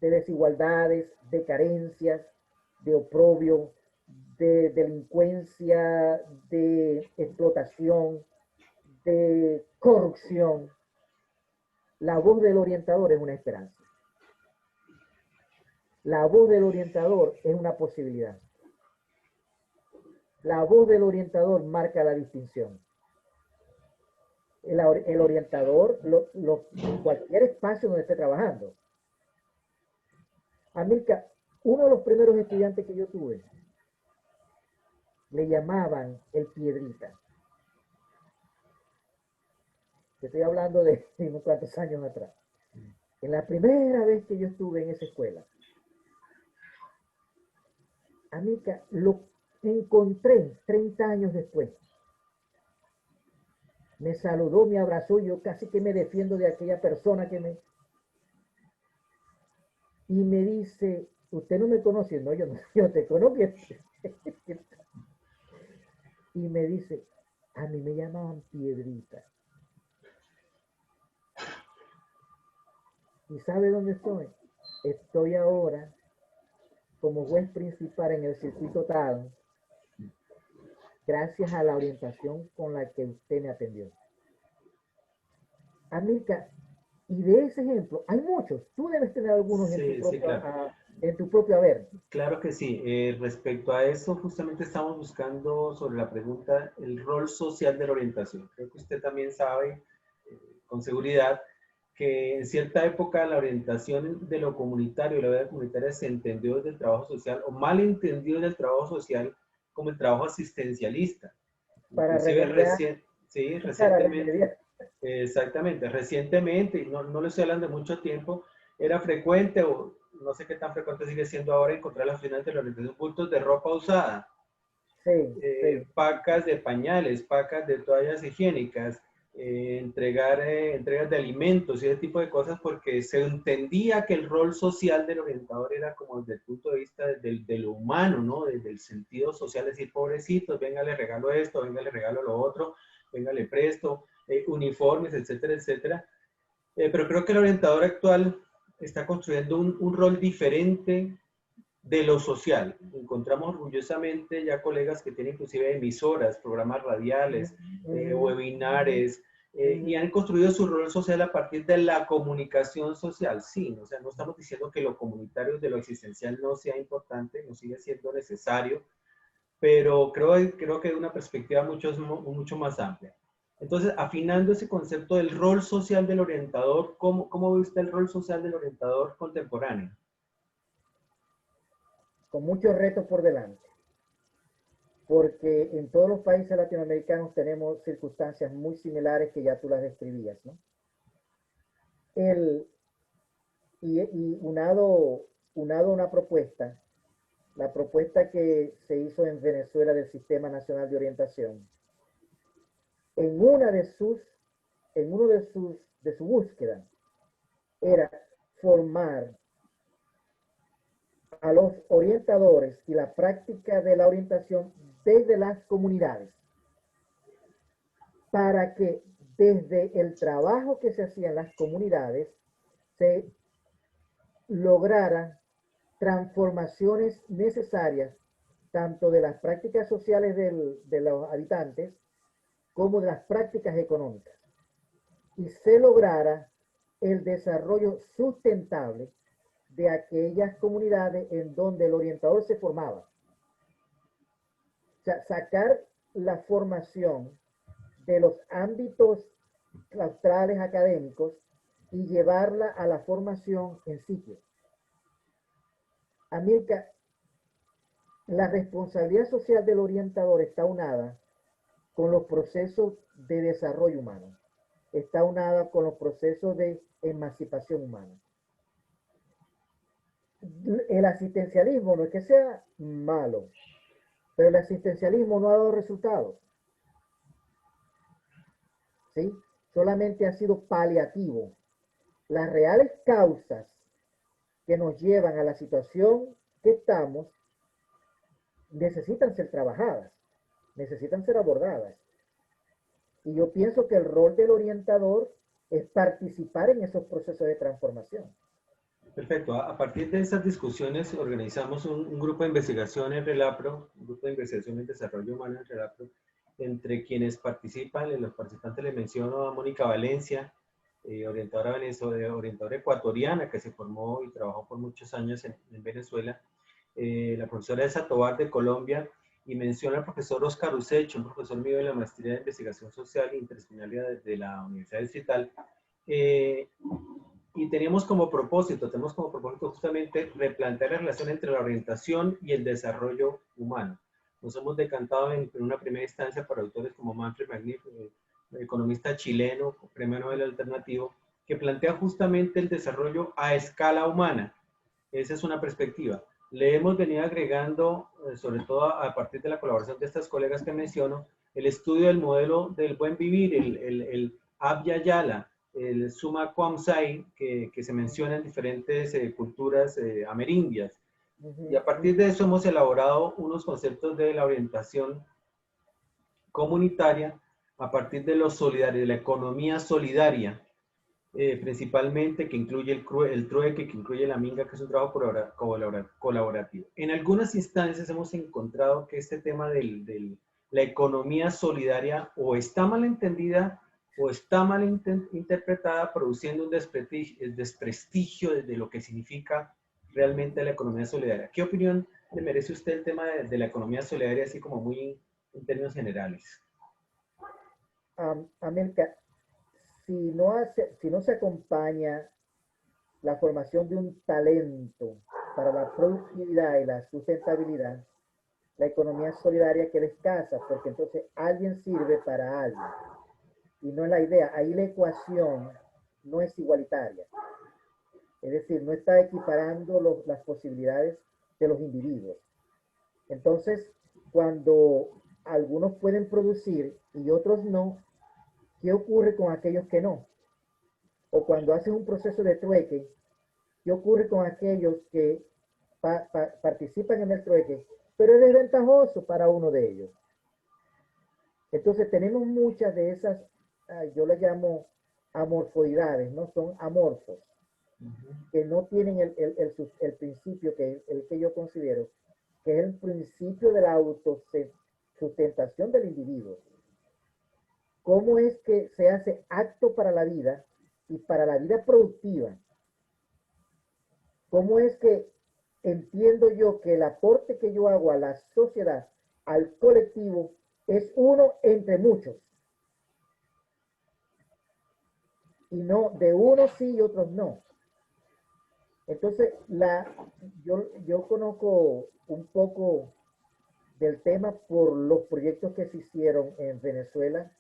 de desigualdades, de carencias, de oprobio, de delincuencia, de explotación, de corrupción, la voz del orientador es una esperanza. La voz del orientador es una posibilidad. La voz del orientador marca la distinción. El orientador, cualquier espacio donde esté trabajando. Amilca, uno de los primeros estudiantes que yo tuve, le llamaban el Piedrita. Te estoy hablando de unos cuantos años atrás. En la primera vez que yo estuve en esa escuela, Amilca, lo encontré 30 años después. Me saludó, me abrazó, yo casi que me defiendo de aquella persona y me dice, usted no me conoce, no, yo te conozco. Y me dice, a mí me llamaban Piedrita. ¿Y sabe dónde estoy? Estoy ahora como juez principal en el circuito tal, gracias a la orientación con la que usted me atendió. Amilca, y de ese ejemplo, hay muchos. Tú debes tener algunos en tu propio haber. Claro que sí. Respecto a eso, justamente estamos buscando sobre la pregunta, el rol social de la orientación. Creo que usted también sabe con seguridad que en cierta época la orientación de lo comunitario y la vida comunitaria se entendió desde el trabajo social, o mal entendido desde el trabajo social, como el trabajo asistencialista. Para recientemente. Exactamente, recientemente, no le estoy hablando de mucho tiempo, era frecuente, o no sé qué tan frecuente sigue siendo ahora, encontrar las oficinas de la orientación bultos de ropa usada, sí. pacas de pañales, pacas de toallas higiénicas, entregas de alimentos y ese tipo de cosas, porque se entendía que el rol social del orientador era como desde el punto de vista de lo humano, ¿no? Desde el sentido social, decir, pobrecitos, venga, le regalo esto, venga, le regalo lo otro, venga, le presto, uniformes, etcétera, etcétera. Pero creo que el orientador actual está construyendo un rol diferente de lo social. Encontramos orgullosamente ya colegas que tienen inclusive emisoras, programas radiales, webinares, y han construido su rol social a partir de la comunicación social. Sí, o sea, no estamos diciendo que lo comunitario de lo existencial no sea importante, no sigue siendo necesario, pero creo que de una perspectiva mucho más amplia. Entonces, afinando ese concepto del rol social del orientador, ¿cómo ve usted el rol social del orientador contemporáneo? Con muchos retos por delante, porque en todos los países latinoamericanos tenemos circunstancias muy similares que ya tú las describías, ¿no? El, y unado a una propuesta, la propuesta que se hizo en Venezuela del Sistema Nacional de Orientación, en una de sus, en uno de su búsqueda, era formar a los orientadores y la práctica de la orientación desde las comunidades, para que desde el trabajo que se hacía en las comunidades se lograran transformaciones necesarias tanto de las prácticas sociales de los habitantes como de las prácticas económicas, y se lograra el desarrollo sustentable de aquellas comunidades en donde el orientador se formaba. O sea, sacar la formación de los ámbitos claustrales académicos y llevarla a la formación en sitio. Amilcar, la responsabilidad social del orientador está unada con los procesos de desarrollo humano, está unada con los procesos de emancipación humana. El asistencialismo no es que sea malo, pero el asistencialismo no ha dado resultados, ¿sí? Solamente ha sido paliativo. Las reales causas que nos llevan a la situación que estamos necesitan ser trabajadas, necesitan ser abordadas. Y yo pienso que el rol del orientador es participar en esos procesos de transformación. Perfecto. A partir de esas discusiones organizamos un grupo de investigación en RELAPRO, un grupo de investigación en desarrollo humano en RELAPRO, entre quienes participan, los participantes les menciono a Mónica Valencia, orientadora ecuatoriana que se formó y trabajó por muchos años en Venezuela, la profesora Elsa Tobar de Colombia, y menciona al profesor Oscar Usecho, un profesor mío de la maestría de investigación social e interdisciplinaria de la Universidad Distrital, y tenemos como propósito justamente replantear la relación entre la orientación y el desarrollo humano. Nos hemos decantado en una primera instancia por autores como Manfred Magnif, economista chileno, premio Nobel alternativo, que plantea justamente el desarrollo a escala humana. Esa es una perspectiva. Le hemos venido agregando, sobre todo a partir de la colaboración de estas colegas que menciono, el estudio del modelo del buen vivir, el Abya Yala, el Summa Quamsai, que se menciona en diferentes culturas amerindias. Y a partir de eso hemos elaborado unos conceptos de la orientación comunitaria a partir de lo solidario, de la economía solidaria, principalmente, que incluye el trueque, que incluye la minga, que es un trabajo colaborativo. En algunas instancias hemos encontrado que este tema de la economía solidaria o está mal entendida o está mal interpretada, produciendo un desprestigio de lo que significa realmente la economía solidaria. ¿Qué opinión le merece usted el tema de la economía solidaria, así como muy en términos generales? América, si no se acompaña la formación de un talento para la productividad y la sustentabilidad, la economía solidaria queda escasa, porque entonces alguien sirve para alguien. Y no es la idea. Ahí la ecuación no es igualitaria. Es decir, no está equiparando las posibilidades de los individuos. Entonces, cuando algunos pueden producir y otros no, ¿qué ocurre con aquellos que no? O cuando haces un proceso de trueque, ¿qué ocurre con aquellos que participan en el trueque, pero es desventajoso para uno de ellos? Entonces tenemos muchas de esas, yo las llamo amorfoidades, ¿no? Son amorfos, que no tienen el principio el que yo considero, que es el principio de la autosustentación del individuo. ¿Cómo es que se hace acto para la vida y para la vida productiva? ¿Cómo es que entiendo yo que el aporte que yo hago a la sociedad, al colectivo, es uno entre muchos? Y no de unos sí y otros no. Entonces, yo conozco un poco del tema por los proyectos que se hicieron en Venezuela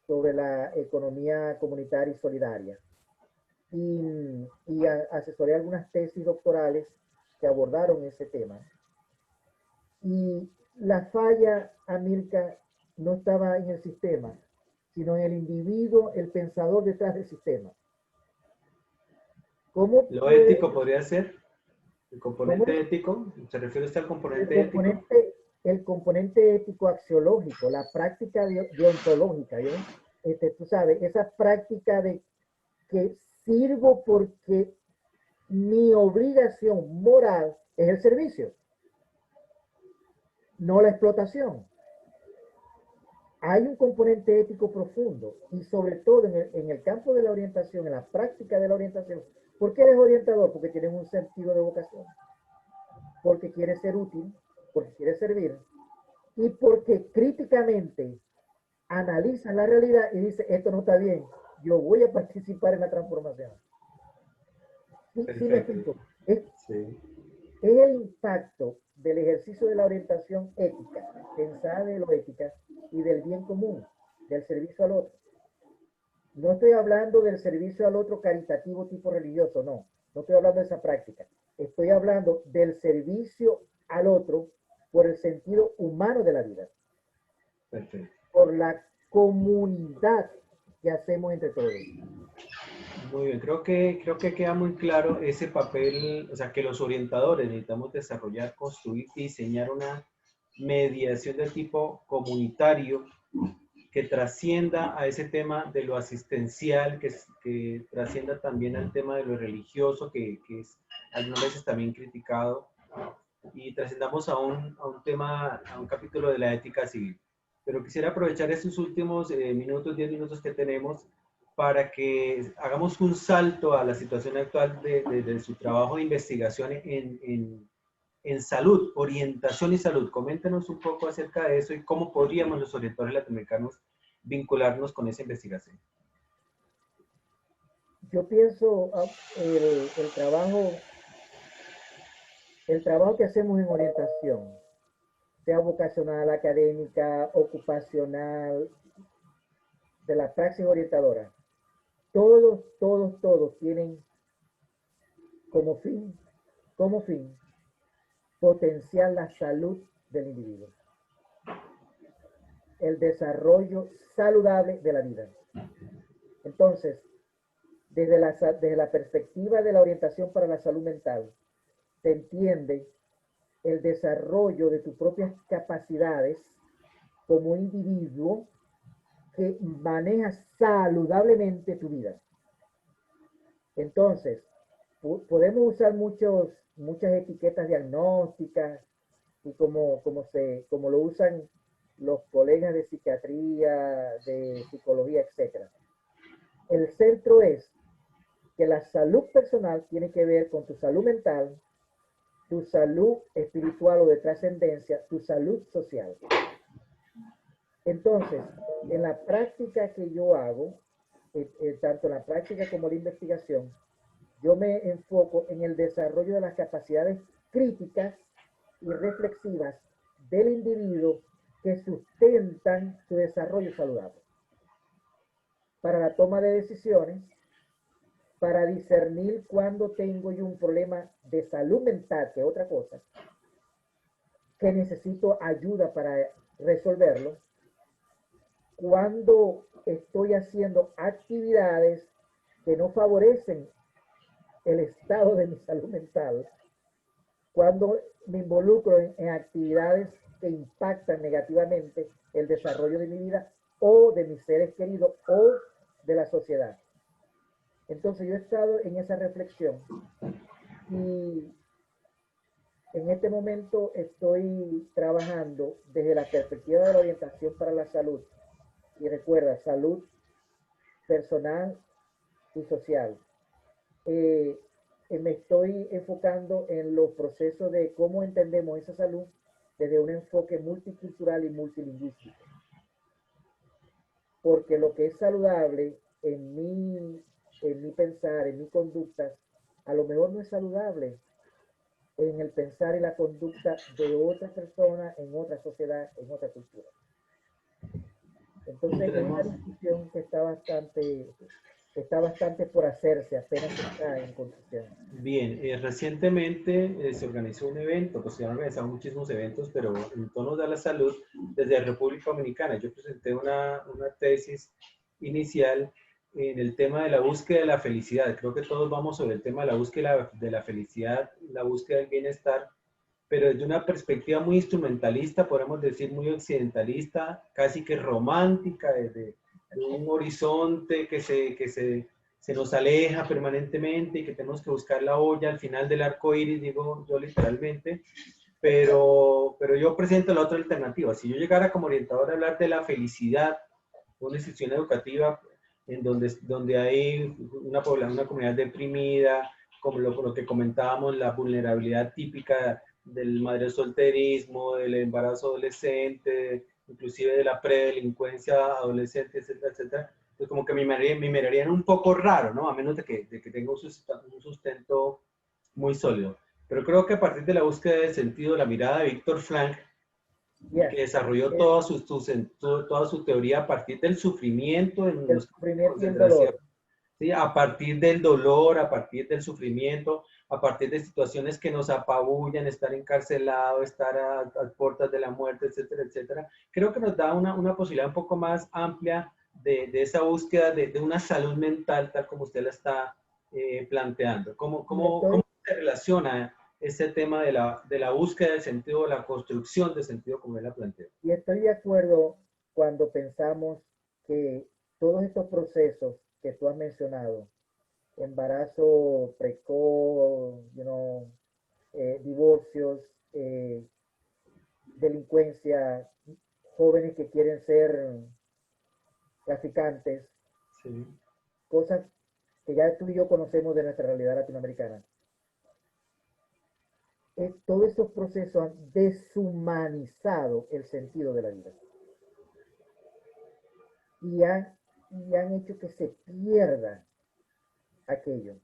sobre la economía comunitaria y solidaria. Y asesoré algunas tesis doctorales que abordaron ese tema. Y la falla, Amilcar, no estaba en el sistema, sino en el individuo, el pensador detrás del sistema. ¿Cómo Lo puede, ético podría ser, el cómo componente ético, ¿se refiere usted al el componente ético? componente, el componente ético axiológico, la práctica deontológica, ¿yo? Tú sabes, esa práctica de que sirvo porque mi obligación moral es el servicio, no la explotación. Hay un componente ético profundo y sobre todo en el campo de la orientación, en la práctica de la orientación. ¿Por qué eres orientador? Porque tienes un sentido de vocación, porque quieres ser útil, porque quieres servir y porque críticamente analizan la realidad y dicen, esto no está bien, yo voy a participar en la transformación. ¿Sí me Perfecto. explico? Es, Sí. es el impacto del ejercicio de la orientación ética, pensada de lo ética y del bien común, del servicio al otro. No estoy hablando del servicio al otro caritativo tipo religioso, no. No estoy hablando de esa práctica. Estoy hablando del servicio al otro por el sentido humano de la vida, Perfecto. por la comunidad que hacemos entre todos. Muy bien, creo que queda muy claro ese papel, o sea, que los orientadores necesitamos desarrollar, construir y diseñar una mediación de tipo comunitario que trascienda a ese tema de lo asistencial, que trascienda también al tema de lo religioso, que es algunas veces también criticado, y trascendamos a un tema, a un capítulo de la ética civil. Pero quisiera aprovechar estos últimos minutos, 10 minutos que tenemos, para que hagamos un salto a la situación actual de su trabajo de investigación en salud, orientación y salud. Coméntenos un poco acerca de eso y cómo podríamos los orientadores latinoamericanos vincularnos con esa investigación. Yo pienso el trabajo que hacemos en orientación, sea vocacional, académica, ocupacional, de la praxis orientadora, todos tienen como fin, como fin, potenciar la salud del individuo, el desarrollo saludable de la vida. Entonces, desde la perspectiva de la orientación para la salud mental, se entiende el desarrollo de tus propias capacidades como individuo que manejas saludablemente tu vida. Entonces, podemos usar muchas etiquetas diagnósticas y como lo usan los colegas de psiquiatría, de psicología, etc. El centro es que la salud personal tiene que ver con tu salud mental, tu salud espiritual o de trascendencia, tu salud social. Entonces, en la práctica que yo hago, tanto en la práctica como en la investigación, yo me enfoco en el desarrollo de las capacidades críticas y reflexivas del individuo que sustentan su desarrollo saludable para la toma de decisiones, para discernir cuando tengo yo un problema de salud mental, que es otra cosa, que necesito ayuda para resolverlo, cuando estoy haciendo actividades que no favorecen el estado de mi salud mental, cuando me involucro en actividades que impactan negativamente el desarrollo de mi vida o de mis seres queridos o de la sociedad. Entonces yo he estado en esa reflexión y en este momento estoy trabajando desde la perspectiva de la orientación para la salud. Y recuerda, salud personal y social. Me estoy enfocando en los procesos de cómo entendemos esa salud desde un enfoque multicultural y multilingüístico. Porque lo que es saludable en mi pensar, en mi conducta, a lo mejor no es saludable en el pensar y la conducta de otra persona, en otra sociedad, en otra cultura. Entonces es una discusión que está bastante por hacerse, apenas está en construcción. Bien, recientemente se organizó un evento, pues se han organizado muchísimos eventos, pero en torno a la salud desde República Dominicana. Yo presenté una tesis inicial en el tema de la búsqueda de la felicidad. Creo que todos vamos sobre el tema de la búsqueda de la felicidad, la búsqueda del bienestar, pero desde una perspectiva muy instrumentalista, podemos decir muy occidentalista, casi que romántica, desde un horizonte se nos aleja permanentemente y que tenemos que buscar la olla al final del arco iris, digo yo literalmente, pero yo presento la otra alternativa. Si yo llegara como orientador a hablar de la felicidad, una institución educativa en donde hay una comunidad deprimida, como lo que comentábamos, la vulnerabilidad típica del madre solterismo, del embarazo adolescente, inclusive de la predelincuencia adolescente, etcétera, etcétera. Pues como que me mirarían un poco raro, ¿no? A menos de que tenga un sustento muy sólido. Pero creo que a partir de la búsqueda del sentido, la mirada de Víctor Frank, Yeah. que desarrolló toda su teoría a partir del sufrimiento, en El los sufrimiento y el dolor. ¿sí? A partir del dolor, a partir del sufrimiento, a partir de situaciones que nos apabullan, estar encarcelado, estar a puertas de la muerte, etcétera, etcétera. Creo que nos da una posibilidad un poco más amplia de esa búsqueda de una salud mental, tal como usted la está planteando. ¿Cómo se relaciona ese tema de la búsqueda del sentido, la construcción de sentido, como él la planteó? Y estoy de acuerdo cuando pensamos que todos estos procesos que tú has mencionado, embarazo precoz, divorcios, delincuencia, jóvenes que quieren ser traficantes, Sí. cosas que ya tú y yo conocemos de nuestra realidad latinoamericana. Todos estos procesos han deshumanizado el sentido de la vida y han hecho que se pierda aquello.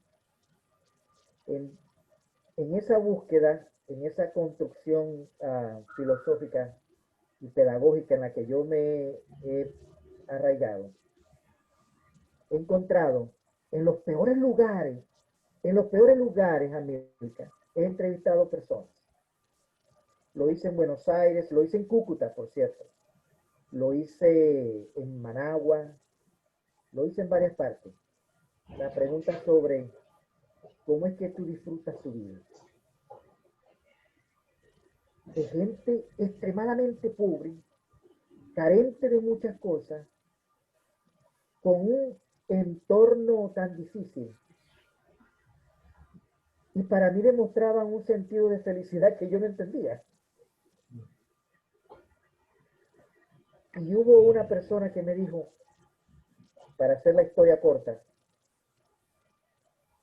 En esa búsqueda, en esa construcción filosófica y pedagógica en la que yo me he arraigado, he encontrado en los peores lugares, América, he entrevistado personas. Lo hice en Buenos Aires, lo hice en Cúcuta, por cierto. Lo hice en Managua, lo hice en varias partes. La pregunta sobre cómo es que tú disfrutas tu vida. De gente extremadamente pobre, carente de muchas cosas, con un entorno tan difícil. Y para mí demostraban un sentido de felicidad que yo no entendía. Y hubo una persona que me dijo, para hacer la historia corta,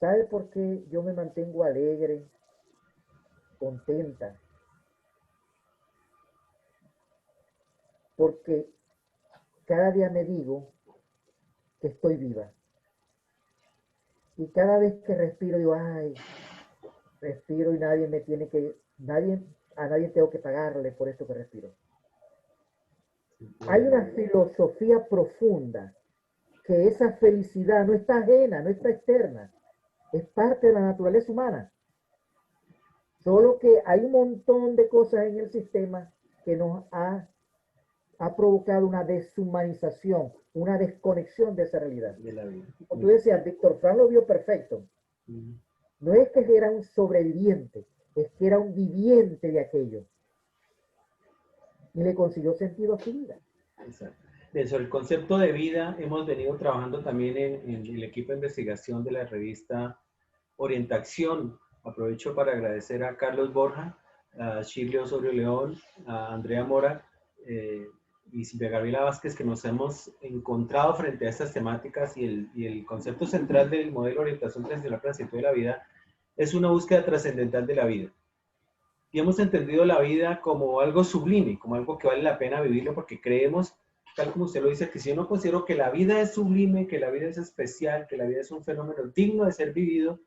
¿sabe por qué yo me mantengo alegre, contenta? Porque cada día me digo que estoy viva. Y cada vez que respiro, digo, ay, respiro y a nadie tengo que pagarle por esto que respiro. Hay una filosofía profunda que esa felicidad no está ajena, no está externa, es parte de la naturaleza humana. Solo que hay un montón de cosas en el sistema que nos ha ha provocado una deshumanización, una desconexión de esa realidad. De la vida. Como tú decías, Víctor Frank lo vio perfecto. No es que era un sobreviviente, es que era un viviente de aquello. Y le consiguió sentido a su vida. Exacto. Sobre el concepto de vida, hemos venido trabajando también en el equipo de investigación de la revista Orientación. Aprovecho para agradecer a Carlos Borja, a Shirley Osorio León, a Andrea Mora y Silvia Gabriela Vázquez, que nos hemos encontrado frente a estas temáticas y el concepto central del modelo de orientación transicional para el sentido de la vida es una búsqueda trascendental de la vida. Y hemos entendido la vida como algo sublime, como algo que vale la pena vivirlo porque creemos, tal como usted lo dice, que si yo no considero que la vida es sublime, que la vida es especial, que la vida es un fenómeno digno de ser vivido,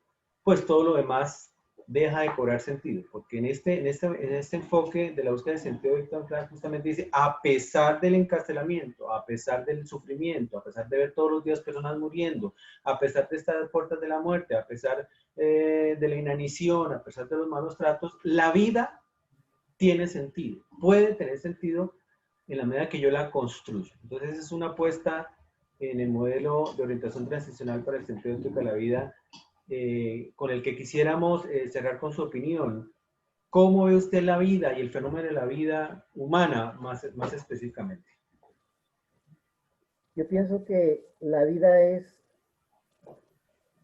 pues todo lo demás deja de cobrar sentido. Porque en este enfoque de la búsqueda de sentido, Víctor Frank justamente dice, a pesar del encarcelamiento, a pesar del sufrimiento, a pesar de ver todos los días personas muriendo, a pesar de estar a puertas de la muerte, a pesar de la inanición, a pesar de los malos tratos, la vida tiene sentido, puede tener sentido en la medida que yo la construyo. Entonces es una apuesta en el modelo de orientación transicional para el sentido ético de la vida con el que quisiéramos cerrar con su opinión. ¿Cómo ve usted la vida y el fenómeno de la vida humana más específicamente? Yo pienso que la vida es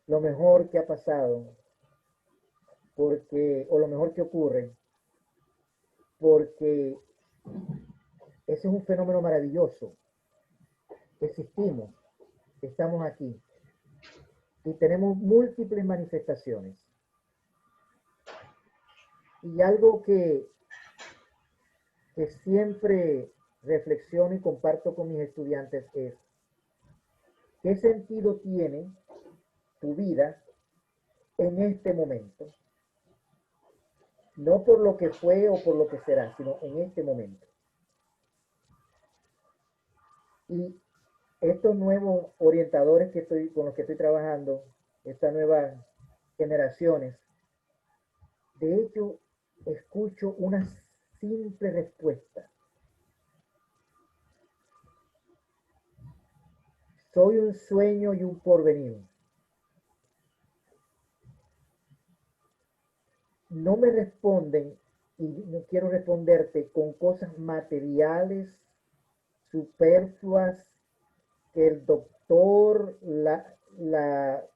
lo mejor que ha pasado, porque, o lo mejor que ocurre, porque ese es un fenómeno maravilloso. Existimos, estamos aquí y tenemos múltiples manifestaciones. Y algo que siempre reflexiono y comparto con mis estudiantes es, ¿qué sentido tiene tu vida en este momento? No por lo que fue o por lo que será, sino en este momento. Y estos nuevos orientadores con los que estoy trabajando, estas nuevas generaciones, de hecho, escucho una simple respuesta. Soy un sueño y un porvenir. No me responden, y no quiero responderte con cosas materiales, superfluas, que el doctor, la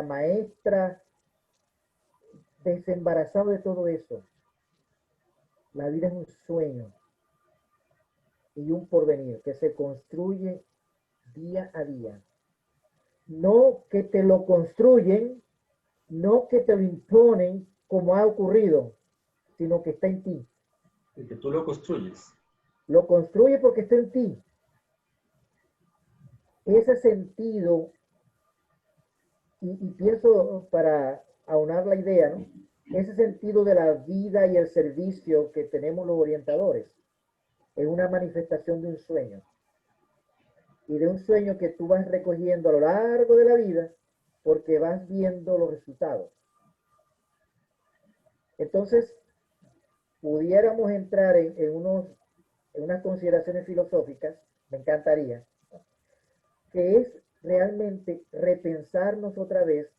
maestra, desembarazado de todo eso. La vida es un sueño y un porvenir que se construye día a día. No que te lo construyen, no que te lo imponen como ha ocurrido, sino que está en ti. El que tú lo construyes. Lo construye porque está en ti. Ese sentido, y pienso para aunar la idea, ¿no? Ese sentido de la vida y el servicio que tenemos los orientadores es una manifestación de un sueño. Y de un sueño que tú vas recogiendo a lo largo de la vida porque vas viendo los resultados. Entonces, pudiéramos entrar en unas consideraciones filosóficas, me encantaría, que es realmente repensarnos otra vez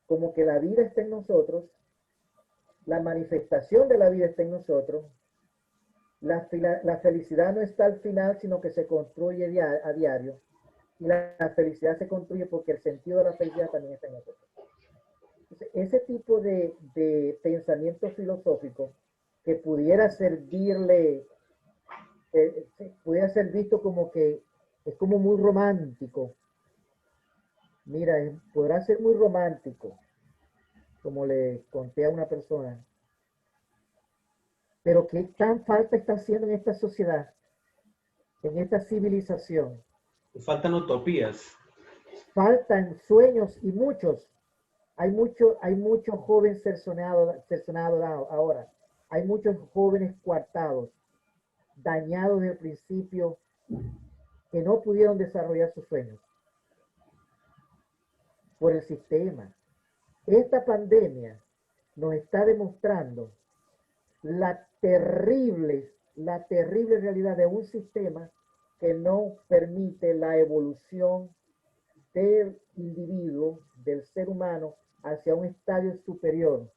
como que la vida está en nosotros, la manifestación de la vida está en nosotros, la felicidad no está al final, sino que se construye a diario, y la felicidad se construye porque el sentido de la felicidad también está en nosotros. Entonces, ese tipo de pensamiento filosófico que pudiera servirle, pudiera ser visto como que es como muy romántico. Mira, podrá ser muy romántico, como le conté a una persona, pero ¿qué tan falta está haciendo en esta sociedad, en esta civilización? Faltan utopías. Faltan sueños y muchos. Hay muchos jóvenes cercenados ahora. Hay muchos jóvenes coartados, dañados desde el principio, que no pudieron desarrollar sus sueños por el sistema. Esta pandemia nos está demostrando la terrible la terrible realidad de un sistema que no permite la evolución del individuo, del ser humano, hacia un estadio superior,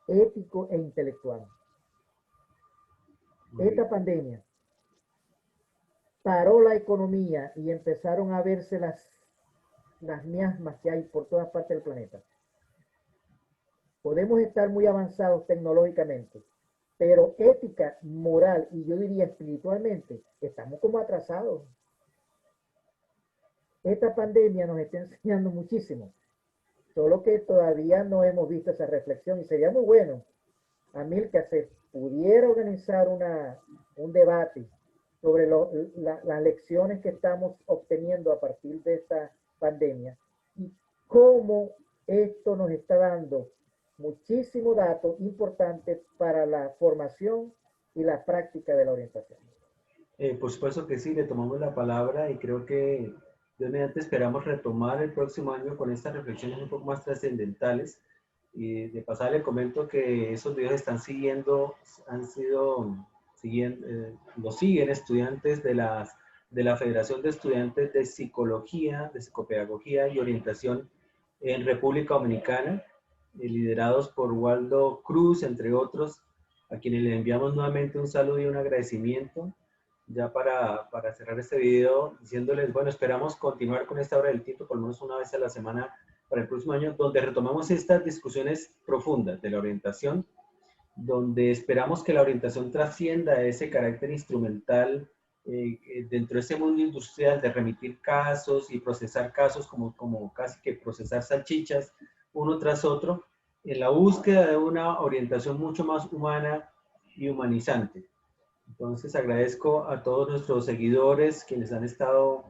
ético e intelectual. Esta pandemia paró la economía y empezaron a verse las miasmas que hay por todas partes del planeta. Podemos estar muy avanzados tecnológicamente, pero ética, moral y yo diría espiritualmente, estamos como atrasados. Esta pandemia nos está enseñando muchísimo, solo que todavía no hemos visto esa reflexión y sería muy bueno, Amilcar, se pudiera organizar un debate sobre las lecciones que estamos obteniendo a partir de esta pandemia y cómo esto nos está dando muchísimos datos importantes para la formación y la práctica de la orientación. Por supuesto que sí, le tomamos la palabra y creo que Dios mediante esperamos retomar el próximo año con estas reflexiones un poco más trascendentales. Y de pasada le comento que esos videos están siguiendo, lo siguen estudiantes de la Federación de Estudiantes de Psicología, de Psicopedagogía y Orientación en República Dominicana, liderados por Waldo Cruz, entre otros, a quienes le enviamos nuevamente un saludo y un agradecimiento. Ya para cerrar este video, diciéndoles, bueno, esperamos continuar con esta hora del tiempo por lo menos una vez a la semana para el próximo año, donde retomamos estas discusiones profundas de la orientación, donde esperamos que la orientación trascienda ese carácter instrumental dentro de ese mundo industrial de remitir casos y procesar casos como casi que procesar salchichas uno tras otro, en la búsqueda de una orientación mucho más humana y humanizante. Entonces agradezco a todos nuestros seguidores quienes han estado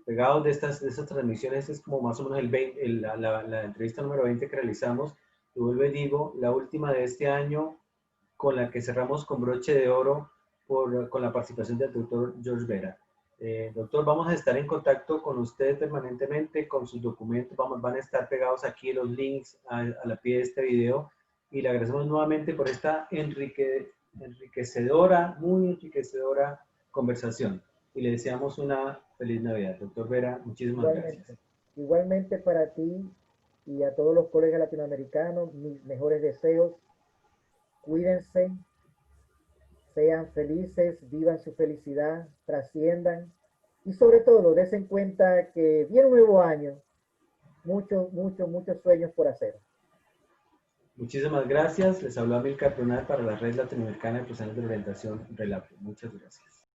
pegados de estas transmisiones. Es como más o menos la entrevista número 20 que realizamos. Y vuelvo y digo, la última de este año con la que cerramos con broche de oro con la participación del doctor George Vera. Doctor, vamos a estar en contacto con usted permanentemente, con sus documentos, van a estar pegados aquí los links a la pie de este video y le agradecemos nuevamente por esta enriquecedora, muy enriquecedora conversación y le deseamos una feliz Navidad. Doctor Vera, muchísimas gracias. Igualmente para ti y a todos los colegas latinoamericanos, mis mejores deseos. Cuídense, sean felices, vivan su felicidad, trasciendan y sobre todo dense cuenta que viene un nuevo año, muchos sueños por hacer. Muchísimas gracias. Les habló Amilcar Pronal para la Red Latinoamericana de Profesionales de Orientación RELAPO. Muchas gracias.